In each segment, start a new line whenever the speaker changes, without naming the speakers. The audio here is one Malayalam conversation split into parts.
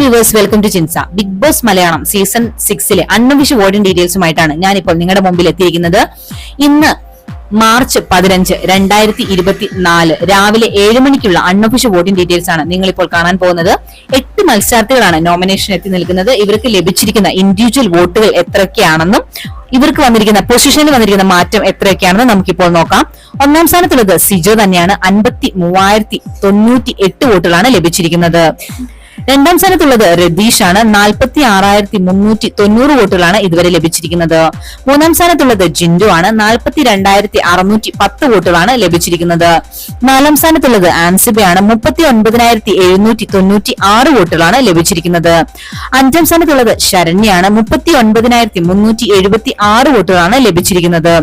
വ്യൂവേഴ്സ്, വെൽക്കം ടു ചിൻസ. Big Boss Malayalam season 6 unofficial voting ഡീറ്റെയിൽസുമായിട്ടാണ് ഞാനിപ്പോൾ നിങ്ങളുടെ മുമ്പിൽ എത്തിയിരിക്കുന്നത്. ഇന്ന് മാർച്ച് 15, 2024 രാവിലെ 7 മണിക്കുള്ള അൺഒഫീഷ്യൽ വോട്ടിംഗ് ഡീറ്റെയിൽസ് ആണ് നിങ്ങളിപ്പോൾ കാണാൻ പോകുന്നത്. 8 മത്സരാർത്ഥികളാണ് നോമിനേഷൻ എത്തി നിൽക്കുന്നത്. ഇവർക്ക് ലഭിച്ചിരിക്കുന്ന ഇൻഡിവിജ്വൽ വോട്ടുകൾ എത്രയൊക്കെയാണെന്നും ഇവർക്ക് വന്നിരിക്കുന്ന പൊസിഷനിൽ വന്നിരിക്കുന്ന മാറ്റം എത്രയൊക്കെയാണെന്ന് നമുക്കിപ്പോൾ നോക്കാം. ഒന്നാം സ്ഥാനത്തുള്ളത് സിജോ തന്നെയാണ്. 53,098 വോട്ടുകളാണ് ലഭിച്ചിരിക്കുന്നത്. രണ്ടാം സ്ഥാനത്തുള്ളത് രതീഷ് ആണ്. 46,390 വോട്ടുകളാണ് ഇതുവരെ ലഭിച്ചിരിക്കുന്നത്. മൂന്നാം സ്ഥാനത്തുള്ളത് ജിൻഡു ആണ്. 42,610 വോട്ടുകളാണ് ലഭിച്ചിരിക്കുന്നത്. നാലാം സ്ഥാനത്തുള്ളത് ആൻസിബയാണ്. 39,796 വോട്ടുകളാണ് ലഭിച്ചിരിക്കുന്നത്. അഞ്ചാം സ്ഥാനത്തുള്ളത് ശരണ്യാണ്. 39,376 വോട്ടുകളാണ് ലഭിച്ചിരിക്കുന്നത്.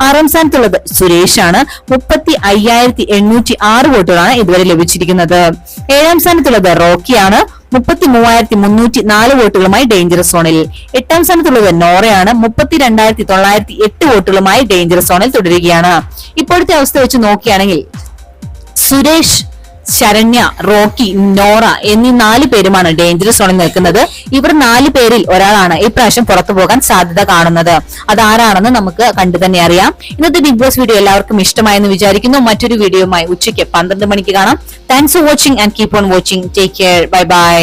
ആറാം സ്ഥാനത്തുള്ളത് സുരേഷ് ആണ്. 35,806 വോട്ടുകളാണ് ഇതുവരെ ലഭിച്ചിരിക്കുന്നത്. ഏഴാം സ്ഥാനത്തുള്ളത് റോക്കിയാണ്. 33,304 വോട്ടുകളുമായി ഡേഞ്ചറസ് സോണിൽ. എട്ടാം സ്ഥാനത്തുള്ളത് നോറയാണ്. 32,908 വോട്ടുകളുമായി ഡേഞ്ചറസ് സോണിൽ തുടരുകയാണ്. ഇപ്പോഴത്തെ അവസ്ഥ വെച്ച് നോക്കുകയാണെങ്കിൽ സുരേഷ്, ശരണ്യ, റോക്കി, നോറ എന്നീ 4 പേരുമാണ് ഡേഞ്ചറസ് സോണിൽ നിൽക്കുന്നത്. ഇവർ 4 പേരിൽ ഒരാളാണ് ഇപ്രാവശ്യം പുറത്തു പോകാൻ സാധ്യത കാണുന്നത്. അതാരാണെന്ന് നമുക്ക് കണ്ടു തന്നെ അറിയാം. ഇന്നത്തെ ബിഗ് ബോസ് വീഡിയോ എല്ലാവർക്കും ഇഷ്ടമായെന്ന് വിചാരിക്കുന്നു. മറ്റൊരു വീഡിയോയുമായി ഉച്ചയ്ക്ക് 12 മണിക്ക് കാണാം. Thanks for watching and keep on watching. Take care. Bye bye.